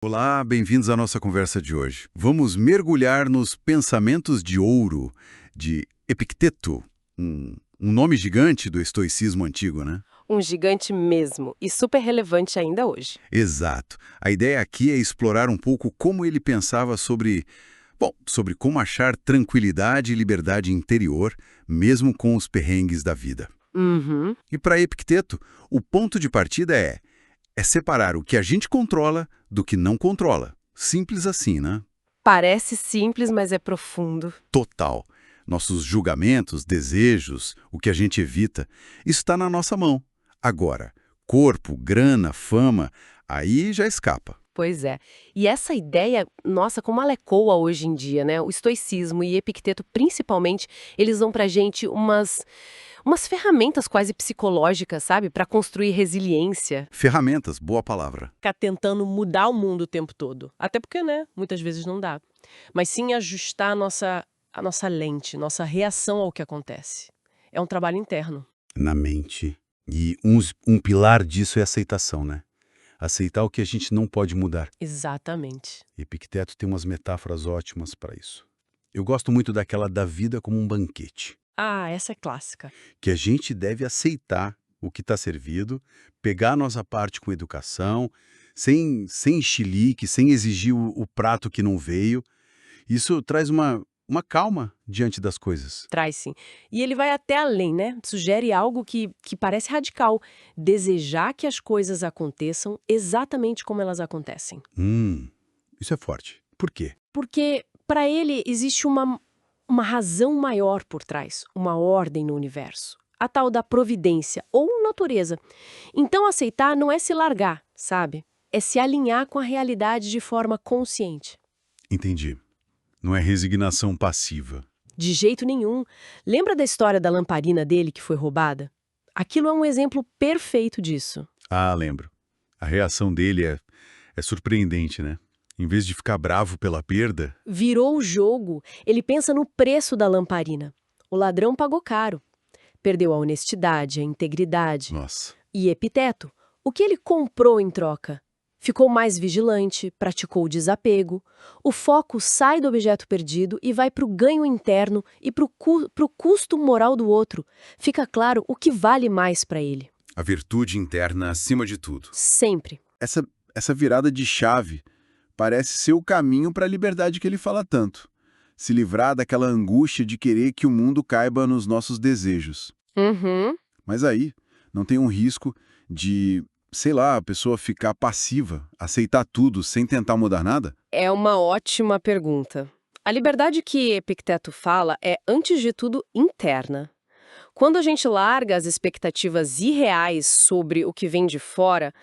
Olá, bem-vindos à nossa conversa de hoje. Vamos mergulhar nos pensamentos de ouro de Epicteto, um nome gigante do estoicismo antigo, né? Um gigante mesmo, e super relevante ainda hoje. Exato. A ideia aqui é explorar um pouco como ele pensava sobre como achar tranquilidade e liberdade interior, mesmo com os perrengues da vida. Uhum. E para Epicteto, o ponto de partida é separar o que a gente controla do que não controla. Simples assim, né? Parece simples, mas é profundo. Total. Nossos julgamentos, desejos, o que a gente evita, isso está na nossa mão. Agora, corpo, grana, fama, aí já escapa. Pois é. E essa ideia, nossa, como ela ecoa hoje em dia, né? O estoicismo e Epicteto, principalmente, eles dão pra gente umas ferramentas quase psicológicas, sabe? Pra construir resiliência. Ferramentas, boa palavra. Ficar tentando mudar o mundo o tempo todo. Até porque, né? Muitas vezes não dá. Mas sim ajustar a nossa lente, nossa reação ao que acontece. É um trabalho interno. Na mente. E um pilar disso é a aceitação, né? Aceitar o que a gente não pode mudar. Exatamente. Epicteto tem umas metáforas ótimas para isso. Eu gosto muito daquela da vida como um banquete, Ah, essa é clássica. que a gente deve aceitar o que está servido, pegar a nossa parte com educação, sem chilique, sem exigir o prato que não veio. Isso traz uma calma diante das coisas. Traz sim. E ele vai até além, né? Sugere algo que parece radical. Desejar que as coisas aconteçam exatamente como elas acontecem. Isso é forte. Por quê? Porque, para ele, existe uma razão maior por trás, uma ordem no universo. A tal da providência, ou natureza. Então, aceitar não é se largar, sabe? É se alinhar com a realidade de forma consciente. Entendi. Não é resignação passiva. De jeito nenhum. Lembra da história da lamparina dele que foi roubada? Aquilo é um exemplo perfeito disso. Ah, lembro. A reação dele é surpreendente, né? Em vez de ficar bravo pela perda, Virou o jogo. Ele pensa no preço da lamparina. O ladrão pagou caro. Perdeu a honestidade, a integridade. nossa, E Epiteto, o que ele comprou em troca? Ficou mais vigilante, praticou o desapego. O foco sai do objeto perdido e vai para o ganho interno e para o custo moral do outro. Fica claro o que vale mais para ele. a virtude interna acima de tudo. Sempre. Essa virada de chave parece ser o caminho para a liberdade que ele fala tanto. Se livrar daquela angústia de querer que o mundo caiba nos nossos desejos. Uhum. Mas aí, não tem um risco de, sei lá, a pessoa ficar passiva, aceitar tudo sem tentar mudar nada? É uma ótima pergunta. A liberdade que Epicteto fala é, antes de tudo, interna. Quando a gente larga as expectativas irreais sobre o que vem de fora,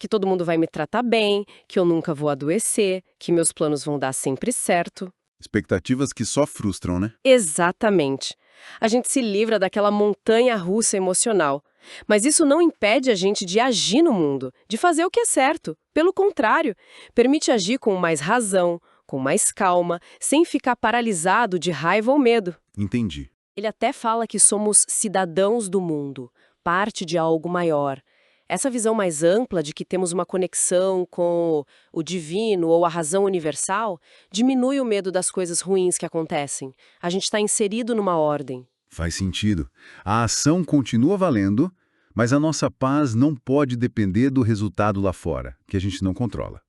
que todo mundo vai me tratar bem, que eu nunca vou adoecer, que meus planos vão dar sempre certo. Expectativas que só frustram, né? Exatamente. A gente se livra daquela montanha russa emocional. Mas isso não impede a gente de agir no mundo, de fazer o que é certo. Pelo contrário, permite agir com mais razão, com mais calma, sem ficar paralisado de raiva ou medo. Entendi. Ele até fala que somos cidadãos do mundo, parte de algo maior. Essa visão mais ampla de que temos uma conexão com o divino ou a razão universal diminui o medo das coisas ruins que acontecem. A gente está inserido numa ordem. Faz sentido. A ação continua valendo, mas a nossa paz não pode depender do resultado lá fora, que a gente não controla.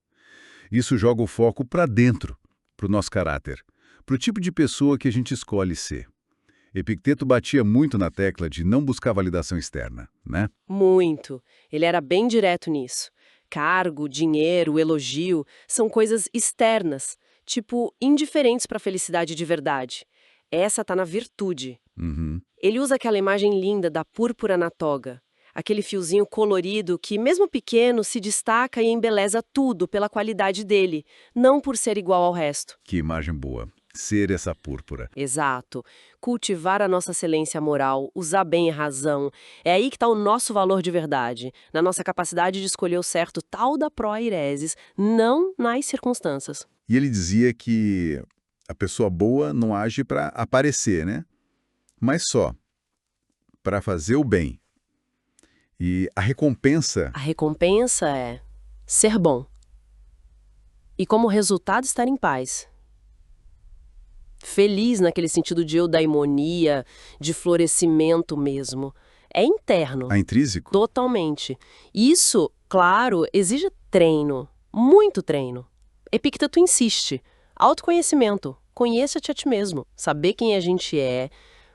Isso joga o foco para dentro, para o nosso caráter, para o tipo de pessoa que a gente escolhe ser. Epicteto batia muito na tecla de não buscar validação externa, né? Muito. Ele era bem direto nisso. Cargo, dinheiro, elogio são coisas externas, tipo indiferentes para a felicidade de verdade. Essa tá na virtude. Uhum. Ele usa aquela imagem linda da púrpura na toga. Aquele fiozinho colorido que, mesmo pequeno, se destaca e embeleza tudo pela qualidade dele, não por ser igual ao resto. Que imagem boa. Ser essa púrpura. Exato. Cultivar a nossa excelência moral, usar bem a razão. É aí que está o nosso valor de verdade, na nossa capacidade de escolher o certo tal da proaireses, não nas circunstâncias. E ele dizia que a pessoa boa não age para aparecer, né? Mas só para fazer o bem. E a recompensa, A recompensa é ser bom. E como resultado, estar em paz. Feliz naquele sentido de eudaimonia, de florescimento mesmo. É interno, A intrínseco? totalmente. Isso, claro, exige treino, muito treino. Epicteto insiste. Autoconhecimento. Conheça-te a ti mesmo. Saber quem a gente é,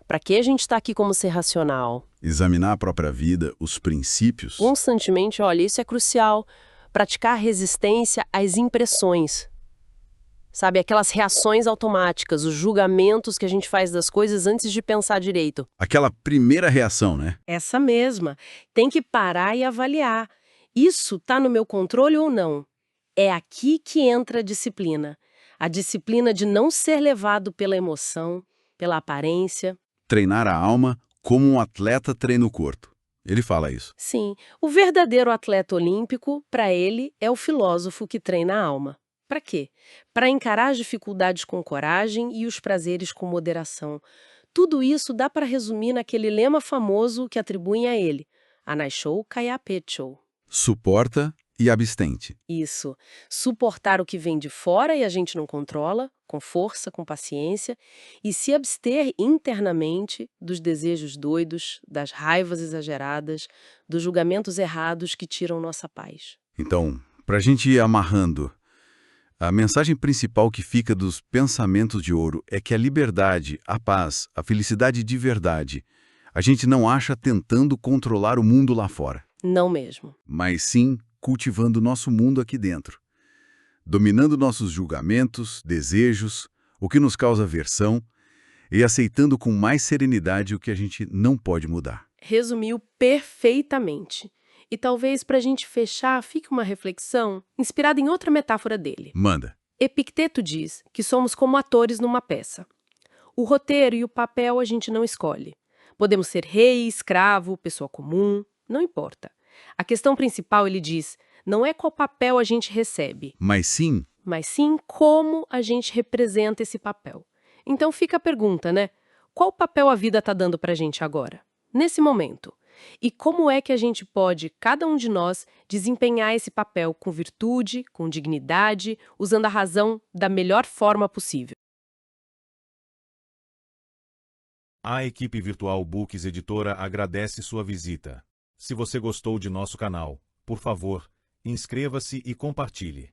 para que a gente está aqui como ser racional. Examinar a própria vida, os princípios. Constantemente, olha, isso é crucial. Praticar resistência às impressões. Sabe, aquelas reações automáticas, os julgamentos que a gente faz das coisas antes de pensar direito. Aquela primeira reação, né? Essa mesma. Tem que parar e avaliar. Isso está no meu controle ou não? É aqui que entra a disciplina. A disciplina de não ser levado pela emoção, pela aparência. Treinar a alma como um atleta treina o corpo. Ele fala isso. Sim, o verdadeiro atleta olímpico, para ele, é o filósofo que treina a alma. Para quê? Para encarar as dificuldades com coragem e os prazeres com moderação. Tudo isso dá para resumir naquele lema famoso que atribuem a ele: Anaishou Kayapechou. Suporta e abstente. Isso. Suportar o que vem de fora e a gente não controla, com força, com paciência, e se abster internamente dos desejos doidos, das raivas exageradas, dos julgamentos errados que tiram nossa paz. Então, para a gente ir amarrando, a mensagem principal que fica dos pensamentos de ouro é que a liberdade, a paz, a felicidade de verdade, a gente não acha tentando controlar o mundo lá fora, Não mesmo. mas sim cultivando nosso mundo aqui dentro, dominando nossos julgamentos, desejos, o que nos causa aversão e aceitando com mais serenidade o que a gente não pode mudar. Resumiu perfeitamente. E talvez para a gente fechar fique uma reflexão inspirada em outra metáfora dele. Manda. Epicteto diz que somos como atores numa peça. O roteiro e o papel a gente não escolhe. Podemos ser rei, escravo, pessoa comum, não importa. A questão principal, ele diz, não é qual papel a gente recebe, Mas sim, mas sim como a gente representa esse papel. Então fica a pergunta, né? Qual papel a vida está dando para a gente agora, nesse momento? E como é que a gente pode, cada um de nós, desempenhar esse papel com virtude, com dignidade, usando a razão da melhor forma possível? A equipe Virtual Books Editora agradece sua visita. Se você gostou de nosso canal, por favor, inscreva-se e compartilhe.